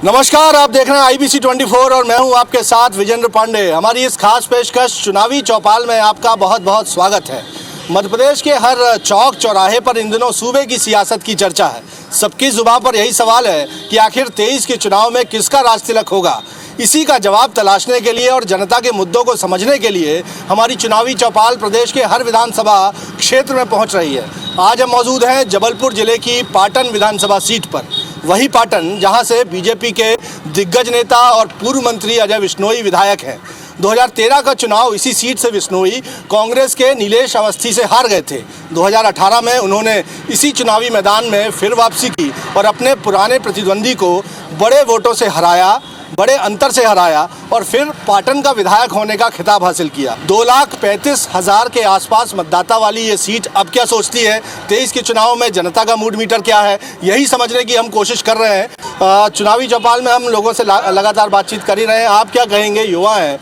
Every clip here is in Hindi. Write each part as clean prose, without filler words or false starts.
नमस्कार, आप देख रहे हैं IBC 24 और मैं हूं आपके साथ विजेंद्र पांडे। हमारी इस खास पेशकश चुनावी चौपाल में आपका बहुत बहुत स्वागत है। मध्य प्रदेश के हर चौक चौराहे पर इन दिनों सूबे की सियासत की चर्चा है। सबकी जुबान पर यही सवाल है कि आखिर 23 के चुनाव में किसका राज तिलक होगा। इसी का जवाब तलाशने के लिए और जनता के मुद्दों को समझने के लिए हमारी चुनावी चौपाल प्रदेश के हर विधानसभा क्षेत्र में पहुंच रही है। आज हम मौजूद हैं जबलपुर जिले की पाटन विधानसभा सीट पर, वही पाटन जहां से बीजेपी के दिग्गज नेता और पूर्व मंत्री अजय विश्नोई विधायक हैं। 2013 का चुनाव इसी सीट से विश्नोई कांग्रेस के नीलेश अवस्थी से हार गए थे। 2018 में उन्होंने इसी चुनावी मैदान में फिर वापसी की और अपने पुराने प्रतिद्वंदी को बड़े वोटों से हराया, बड़े अंतर से हराया और फिर पाटन का विधायक होने का खिताब हासिल किया। 2,35,000 के आसपास मतदाता वाली ये सीट अब क्या सोचती है, 23 के चुनाव में जनता का मूड मीटर क्या है, यही समझने की हम कोशिश कर रहे हैं। चुनावी चौपाल में हम लोगों से लगातार बातचीत कर ही रहे हैं। आप क्या कहेंगे, युवा हैं,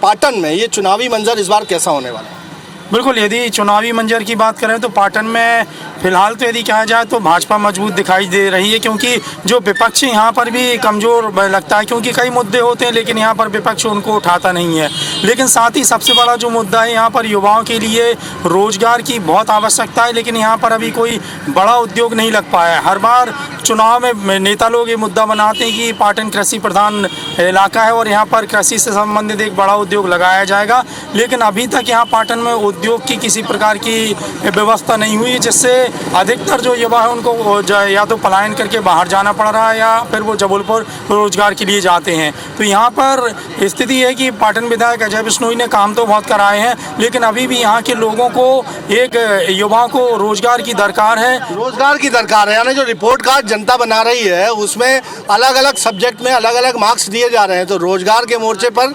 पाटन में ये चुनावी मंजर इस बार कैसा होने वाला है? बिल्कुल, यदि चुनावी मंजर की बात करें तो पाटन में फिलहाल तो यदि कहा जाए तो भाजपा मजबूत दिखाई दे रही है, क्योंकि जो विपक्ष यहाँ पर भी कमज़ोर लगता है, क्योंकि कई मुद्दे होते हैं लेकिन यहाँ पर विपक्ष उनको उठाता नहीं है। लेकिन साथ ही सबसे बड़ा जो मुद्दा है यहाँ पर युवाओं के लिए रोज़गार की बहुत आवश्यकता है, लेकिन यहाँ पर अभी कोई बड़ा उद्योग नहीं लग पाया है। हर बार चुनाव में नेता लोग ये मुद्दा बनाते हैं कि पाटन कृषि प्रधान इलाका है और यहाँ पर कृषि से संबंधित एक बड़ा उद्योग लगाया जाएगा, लेकिन अभी तक यहाँ पाटन में उद्योग की किसी प्रकार की व्यवस्था नहीं हुई, जिससे अधिकतर जो युवा है उनको या तो पलायन करके बाहर जाना पड़ रहा है या फिर वो जबलपुर रोजगार के लिए जाते हैं। तो यहाँ पर स्थिति है कि पाटन विधायक अजय विश्नोई ने काम तो बहुत कराए हैं, लेकिन अभी भी यहाँ के लोगों को एक युवाओं को रोजगार की दरकार है। रोजगार की दरकार है, यानी जो रिपोर्ट कार्ड जनता बना रही है उसमें अलग अलग सब्जेक्ट में अलग अलग मार्क्स दिए जा रहे हैं, तो रोजगार के मोर्चे पर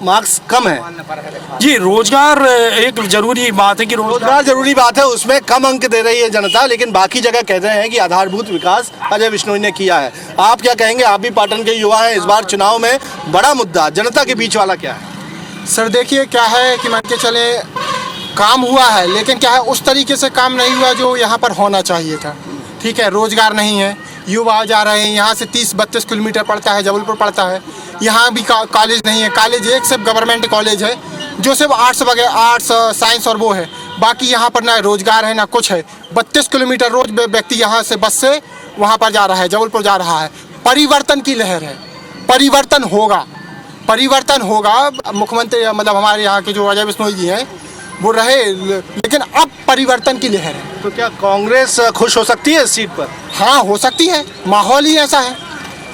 मार्क्स कम है। जी, रोजगार एक जरूरी बात है कि रोजगार जरूरी बात है, उसमें कम अंक दे रही है जनता, लेकिन बाकी जगह कह रहे हैं कि आधारभूत विकास अजय विश्नोई ने किया है। आप क्या कहेंगे, आप भी पाटन के युवा हैं, इस बार चुनाव में बड़ा मुद्दा जनता के बीच वाला क्या है? सर देखिए, क्या है कि मान के चले काम हुआ है, लेकिन क्या है उस तरीके से काम नहीं हुआ जो यहाँ पर होना चाहिए था। ठीक है, रोजगार नहीं है, युवा जा रहे हैं, यहाँ से 30-32 किलोमीटर पड़ता है, जबलपुर पड़ता है, यहाँ भी कॉलेज नहीं है। कॉलेज एक सिर्फ गवर्नमेंट कॉलेज है जो सिर्फ आर्ट्स वगैरह, आर्ट्स साइंस और वो है, बाकी यहाँ पर ना रोजगार है ना कुछ है। 32 किलोमीटर रोज व्यक्ति यहाँ से बस से वहाँ पर जा रहा है, जबलपुर जा रहा है। परिवर्तन की लहर है, परिवर्तन होगा, परिवर्तन होगा। मुख्यमंत्री मतलब हमारे यहाँ के जो अजय विश्नोई जी हैं वो रहे, लेकिन अब परिवर्तन की लहर है। तो क्या कांग्रेस खुश हो सकती है इस सीट पर? हाँ, हो सकती है, माहौल ही ऐसा है,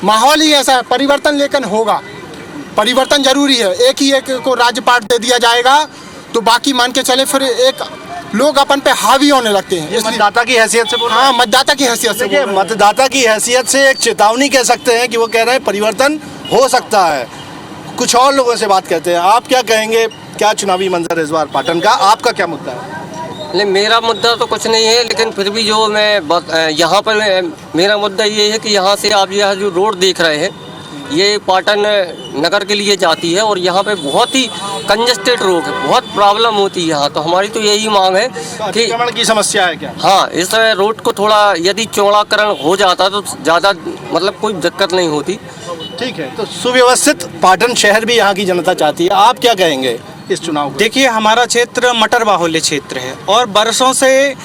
माहौल ही ऐसा है। परिवर्तन लेकिन होगा, परिवर्तन जरूरी है। एक ही एक को राज्यपाट दे दिया जाएगा तो बाकी मान के चले फिर एक लोग अपन पे हावी होने लगते हैं। मतदाता की हैसियत से बोल रहे हैं? हाँ, मतदाता की हैसियत से। देखिए, मतदाता की हैसियत से एक चेतावनी कह सकते हैं कि वो कह रहे हैं परिवर्तन हो सकता है। कुछ और लोगों से बात करते हैं। आप क्या कहेंगे, क्या चुनावी मंजर है इस बार पाटन का, आपका क्या मुद्दा है? नहीं, मेरा मुद्दा तो कुछ नहीं है, लेकिन फिर भी जो मैं यहाँ पर मेरा मुद्दा ये है कि यहाँ से आप यह जो रोड देख रहे हैं ये पाटन नगर के लिए जाती है और यहाँ पे बहुत ही कंजस्टेड रोड है, बहुत प्रॉब्लम होती है यहाँ। तो हमारी तो यही मांग है कि अतिक्रमण की समस्या है क्या? हाँ, इस रोड को थोड़ा यदि चौड़ाकरण हो जाता तो ज़्यादा मतलब कोई दिक्कत नहीं होती। ठीक है, तो सुव्यवस्थित पाटन शहर भी यहाँ की जनता चाहती है। आप क्या कहेंगे इस चुनाव को? देखिए, हमारा क्षेत्र मटर बाहुल्य क्षेत्र है और बरसों से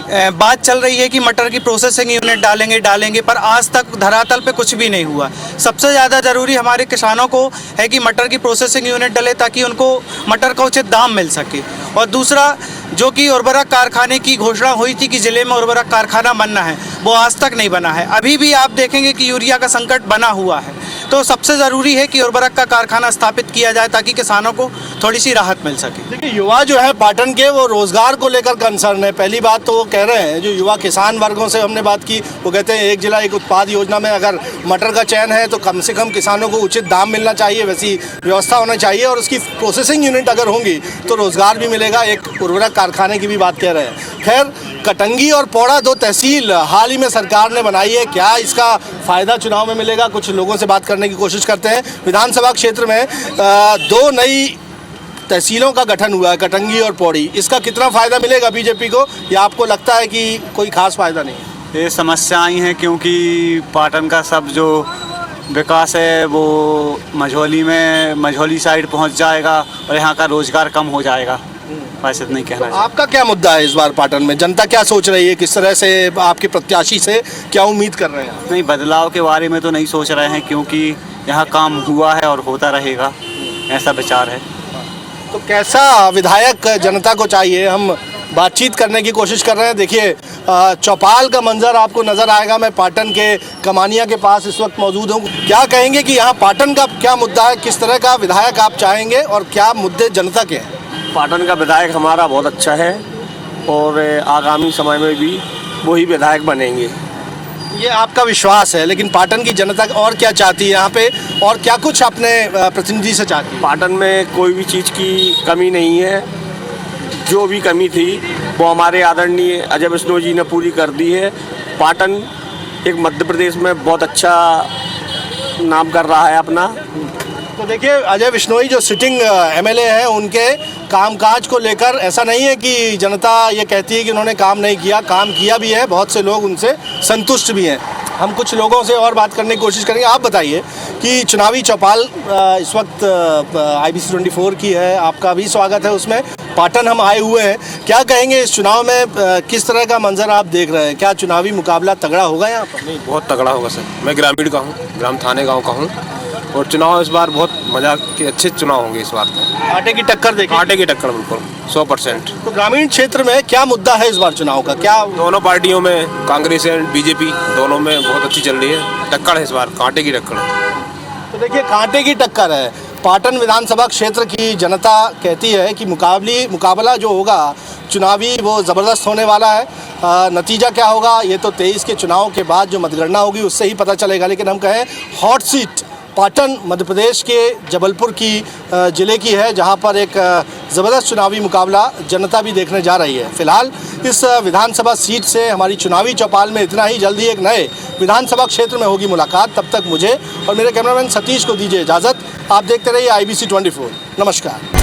बात चल रही है कि मटर की प्रोसेसिंग यूनिट डालेंगे, पर आज तक धरातल पे कुछ भी नहीं हुआ। सबसे ज़्यादा ज़रूरी हमारे किसानों को है कि मटर की प्रोसेसिंग यूनिट डले ताकि उनको मटर का उचित दाम मिल सके। और दूसरा, जो कि उर्वरक कारखाने की घोषणा हुई थी कि ज़िले में उर्वरक कारखाना बनना है, वो आज तक नहीं बना है। अभी भी आप देखेंगे कि यूरिया का संकट बना हुआ है। तो सबसे ज़रूरी है कि उर्वरक का कारखाना स्थापित किया जाए ताकि किसानों को थोड़ी सी राहत मिल सके। देखिए, युवा जो है पाटन के वो रोजगार को लेकर कंसर्न है। पहली बात तो वो कह रहे हैं, जो युवा किसान वर्गों से हमने बात की, वो कहते हैं एक जिला एक उत्पाद योजना में अगर मटर का चयन है तो कम से कम किसानों को उचित दाम मिलना चाहिए, वैसी व्यवस्था होना चाहिए और उसकी प्रोसेसिंग यूनिट अगर होंगी तो रोजगार भी मिलेगा। एक उर्वरक कारखाने की भी बात कह रहे हैं। खैर, कटंगी और पौड़ा 2 तहसील हाल ही में सरकार ने बनाई है, क्या इसका फ़ायदा चुनाव में मिलेगा? कुछ लोगों से बात करने की कोशिश करते हैं। विधानसभा क्षेत्र में 2 नई तहसीलों का गठन हुआ है, कटंगी और पौड़ी, इसका कितना फ़ायदा मिलेगा बीजेपी को, या आपको लगता है कि कोई खास फ़ायदा नहीं है? ये समस्याएं हैं क्योंकि पाटन का सब जो विकास है वो मझौली साइड पहुंच जाएगा और यहाँ का रोजगार कम हो जाएगा। बस इतना ही कहना चाहिए। आपका क्या मुद्दा है इस बार पाटन में? जनता क्या सोच रही है? किस तरह से आपके प्रत्याशी से क्या उम्मीद कर रहे हैं आप? नहीं, बदलाव के बारे में तो नहीं सोच रहे हैं क्योंकि यहाँ काम हुआ है और होता रहेगा, ऐसा विचार है। तो कैसा विधायक जनता को चाहिए? हम बातचीत करने की कोशिश कर रहे हैं। देखिए चौपाल का मंजर आपको नज़र आएगा। मैं पाटन के कमानिया के पास इस वक्त मौजूद हूँ। क्या कहेंगे कि यहाँ पाटन का क्या मुद्दा है? किस तरह का विधायक आप चाहेंगे और क्या मुद्दे जनता के हैं? पाटन का विधायक हमारा बहुत अच्छा है और आगामी समय में भी वही विधायक बनेंगे, ये आपका विश्वास है। लेकिन पाटन की जनता और क्या चाहती है यहाँ पे, और क्या कुछ अपने प्रतिनिधि से चाहती है? पाटन में कोई भी चीज़ की कमी नहीं है। जो भी कमी थी वो हमारे आदरणीय अजय विश्नोई जी ने पूरी कर दी है। पाटन एक मध्य प्रदेश में बहुत अच्छा नाम कर रहा है अपना। तो देखिए अजय विश्नोई जो सिटिंग एमएलए हैं, उनके कामकाज को लेकर ऐसा नहीं है कि जनता ये कहती है कि उन्होंने काम नहीं किया, काम किया भी है। बहुत से लोग उनसे संतुष्ट भी हैं। हम कुछ लोगों से और बात करने की कोशिश करेंगे। आप बताइए कि चुनावी चौपाल इस वक्त IBC 24 की है, आपका भी स्वागत है उसमें। पाटन हम आए हुए हैं, क्या कहेंगे इस चुनाव में किस तरह का मंजर आप देख रहे हैं? क्या चुनावी मुकाबला तगड़ा होगा यहाँ पर? नहीं, बहुत तगड़ा होगा सर। मैं ग्रामीण का हूँ, ग्राम थाने गांव का हूँ और चुनाव इस बार बहुत मजा के अच्छे चुनाव होंगे इस बार। तो आटे की टक्कर देखिए। आटे की टक्कर बिल्कुल 100%। तो ग्रामीण क्षेत्र में क्या मुद्दा है इस बार चुनाव का? क्या दोनों पार्टियों में, कांग्रेस एंड बीजेपी दोनों में बहुत अच्छी चल रही है। टक्कर है इस बार, कांटे की टक्कर। तो देखिए कांटे की टक्कर है। पाटन विधानसभा क्षेत्र की जनता कहती है कि मुकाबला जो होगा चुनावी वो ज़बरदस्त होने वाला है। नतीजा क्या होगा ये तो 23 के चुनाव के बाद जो मतगणना होगी उससे ही पता चलेगा। लेकिन हम कहें हॉट सीट पाटन मध्य प्रदेश के जबलपुर की ज़िले की है, जहां पर एक ज़बरदस्त चुनावी मुकाबला जनता भी देखने जा रही है। फिलहाल इस विधानसभा सीट से हमारी चुनावी चौपाल में इतना ही। जल्दी एक नए विधानसभा क्षेत्र में होगी मुलाकात। तब तक मुझे और मेरे कैमरामैन सतीश को दीजिए इजाज़त। आप देखते रहिए IBC 24। नमस्कार।